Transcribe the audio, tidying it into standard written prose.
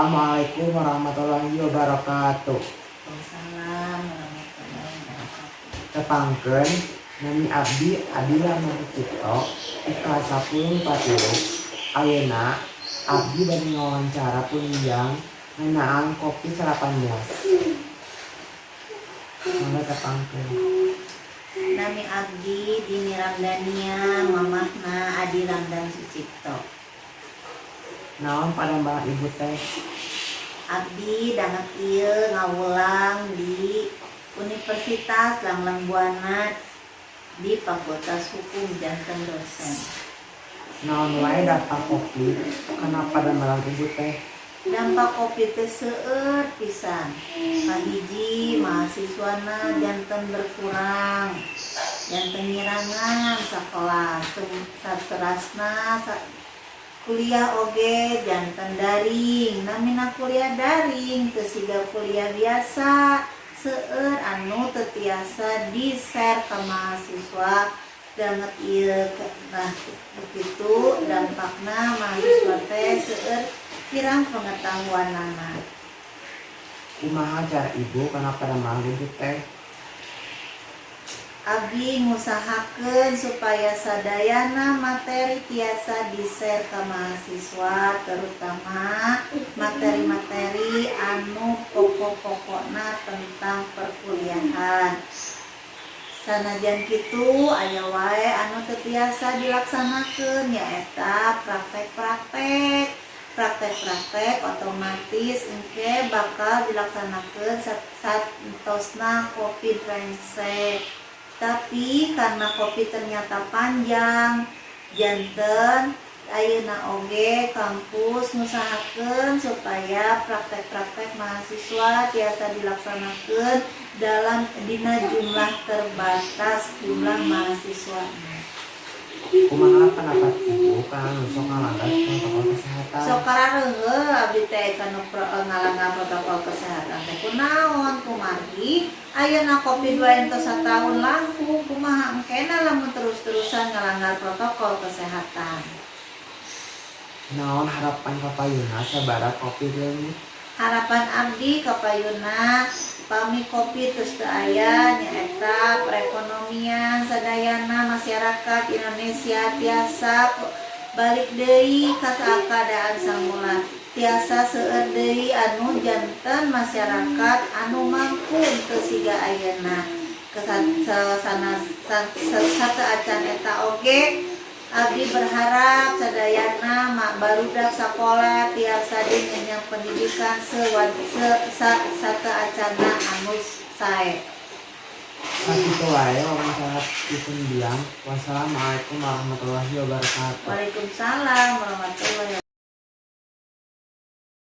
Assalamualaikum warahmatullahi wabarakatuh. Waalaikumsalam warahmatullahi wabarakatuh. Tepangkeun nami abdi Adila Cipto ika 10 patilu. Ayeuna abdi bade ngawawancara punjang ngeunaan kopi sarapan beas. Mangga tepangkeun. Nami abdi Dini Ramdania, mamahna Adi Ramdan Sucipto. Naon padambalan ibu teh? Abdi dangat ieu ngawulang di Universitas Langgeng Buana di Fakultas Hukum janten dosen. Naon wae dampak kopi kana padambalan ibu teh? Dampak kopi teh seueur pisan. Kahiji mahasiswana janten berkurang, janten nyirangan sakelas, saterasna kuliah oge janten daring. Namina kuliah daring teu siga kuliah biasa, seueur anu teu tiasa di-share ka mahasiswa danget ieu. Nah, begitu dampakna mahasiswa teh seueur kirang pengetahuanana. Kumaha cara ibu kana padambalan ibu teh? Abdi ngusahakeun supaya sadayana materi tiasa di-share ka mahasiswa, terutama materi-materi anu pokok-pokokna tentang perkuliahan. Sanajan kitu aya wae anu teu tiasa dilaksanakeun, nyaeta praktek-praktek otomatis engke bakal dilaksanakeun satosna kopi brengsek. Tapi karena kopi ternyata panjang, janten ayeuna oge kampus ngusahakeun supaya praktek-praktek mahasiswa tiasa dilaksanakeun dalam dina jumlah terbatas jumlah mahasiswa. Kumaha pendapat ibu kana nu sok ngalanggar protokol kesehatan? Sok karareungeul abdi teh kana ngalanggar protokol kesehatan teh kunaon kumargi ayeuna Covid wae ento sataun langkung, kumaha engkena lamun terus-terusan ngalanggar protokol kesehatan. Naon harapan kapayuna sabara Covid leungit? Harapan abdi kapayuna pami kopi terus teu aya nyaeta perekonomian sadayana masyarakat Indonesia tiasa balik deui ka keadaan semula, tiasa seueur deui anu janten masyarakat anu mampu teu siga ayeuna. Satu acan eta oge abdi berharap sadayana barudak sakola tiasa dingenyang pendidikan sateacana anu sae. Sakitu wae wawancara dipun biang. Wassalamualaikum warahmatullahi wabarakatuh. Waalaikumsalam warahmatullahi wabarakatuh.